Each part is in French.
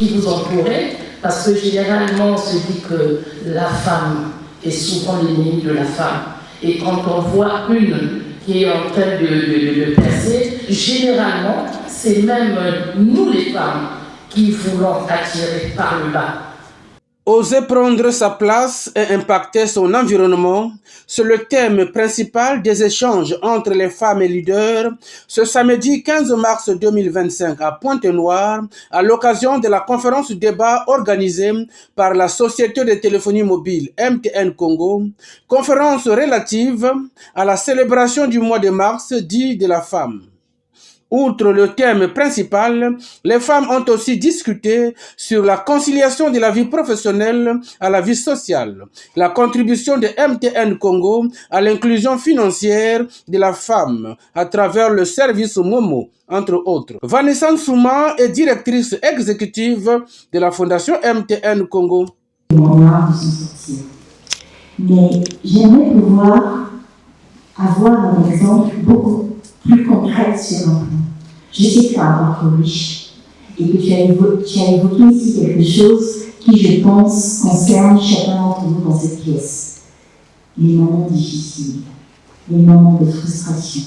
qui vous entourez, parce que généralement on se dit que la femme est souvent l'ennemi de la femme. Et quand on voit une qui est en train de percer, généralement, c'est même nous les femmes qui voulons attirer par le bas. Oser prendre sa place et impacter son environnement, c'est le thème principal des échanges entre les femmes et leaders ce samedi 15 mars 2025 à Pointe-Noire, à l'occasion de la conférence débat organisée par la Société de téléphonie mobile MTN Congo, conférence relative à la célébration du mois de mars dit de la femme. Outre le thème principal, les femmes ont aussi discuté sur la conciliation de la vie professionnelle à la vie sociale, la contribution de MTN Congo à l'inclusion financière de la femme à travers le service Momo, entre autres. Vanessa Nsouma est directrice exécutive de la fondation MTN Congo. Mais j'aimerais pouvoir avoir un exemple beaucoup plus concret sur l'emploi. Je sais que tu as un parcours riche et que tu as évoqué ici quelque chose qui, je pense, concerne chacun d'entre nous dans cette pièce. Les moments difficiles, les moments de frustration.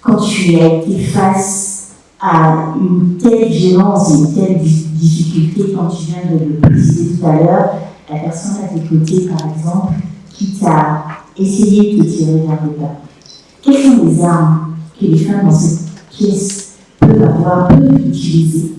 Quand tu as été face à une telle violence et une telle difficulté, quand tu viens de le préciser tout à l'heure, la personne à tes côtés, par exemple, qui t'a essayé de te tirer vers le bas. Quelles sont les armes que les femmes dans cette pièce peuvent utiliser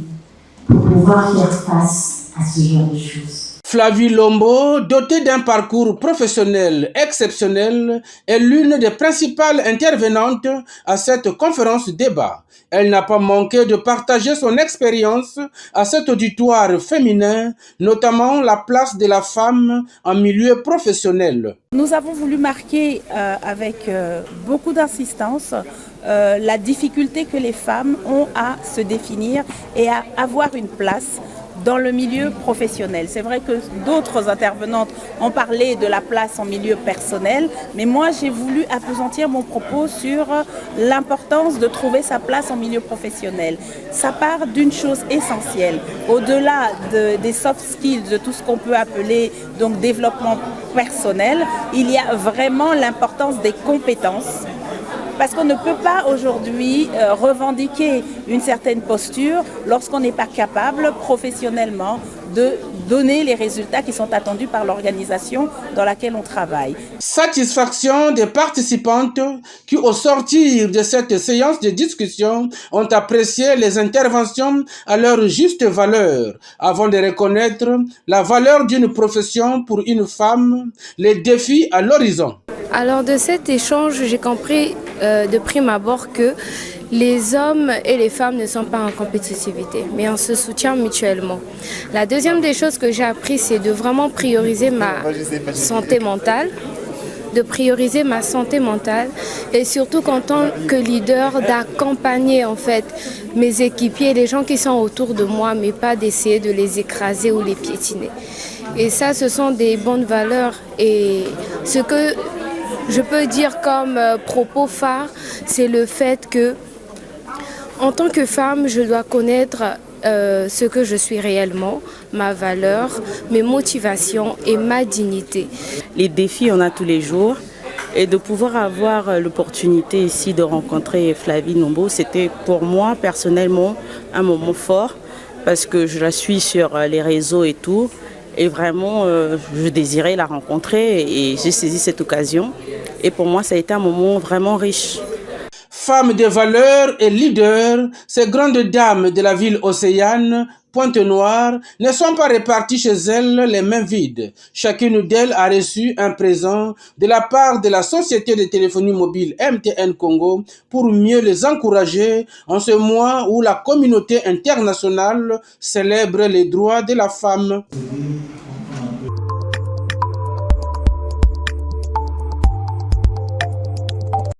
pour pouvoir faire face à ce genre de choses? Flavie Lombo, dotée d'un parcours professionnel exceptionnel, est l'une des principales intervenantes à cette conférence débat. Elle n'a pas manqué de partager son expérience à cet auditoire féminin, notamment la place de la femme en milieu professionnel. Nous avons voulu marquer avec beaucoup d'insistance la difficulté que les femmes ont à se définir et à avoir une place dans le milieu professionnel. C'est vrai que d'autres intervenantes ont parlé de la place en milieu personnel, mais moi j'ai voulu appesantir mon propos sur l'importance de trouver sa place en milieu professionnel. Ça part d'une chose essentielle. Au-delà des soft skills, de tout ce qu'on peut appeler donc développement personnel, il y a vraiment l'importance des compétences. Parce qu'on ne peut pas aujourd'hui revendiquer une certaine posture lorsqu'on n'est pas capable professionnellement de donner les résultats qui sont attendus par l'organisation dans laquelle on travaille. Satisfaction des participantes qui, au sortir de cette séance de discussion, ont apprécié les interventions à leur juste valeur, avant de reconnaître la valeur d'une profession pour une femme, les défis à l'horizon. Alors de cet échange, j'ai compris de prime abord que les hommes et les femmes ne sont pas en compétitivité, mais on se soutient mutuellement. La deuxième des choses que j'ai appris, c'est de vraiment prioriser ma santé mentale, et surtout qu'en tant que leader, d'accompagner en fait mes équipiers, les gens qui sont autour de moi, mais pas d'essayer de les écraser ou les piétiner. Et ça, ce sont des bonnes valeurs. Et ce que je peux dire comme propos phare, c'est le fait que, en tant que femme, je dois connaître ce que je suis réellement, ma valeur, mes motivations et ma dignité. Les défis, on a tous les jours. Et de pouvoir avoir l'opportunité ici de rencontrer Flavie Lombo, c'était pour moi personnellement un moment fort parce que je la suis sur les réseaux et tout. Et vraiment, je désirais la rencontrer et j'ai saisi cette occasion. Et pour moi, ça a été un moment vraiment riche. Femmes de valeur et leaders, ces grandes dames de la ville océane, Pointe-Noire, ne sont pas réparties chez elles les mains vides. Chacune d'elles a reçu un présent de la part de la Société de téléphonie mobile MTN Congo pour mieux les encourager en ce mois où la communauté internationale célèbre les droits de la femme.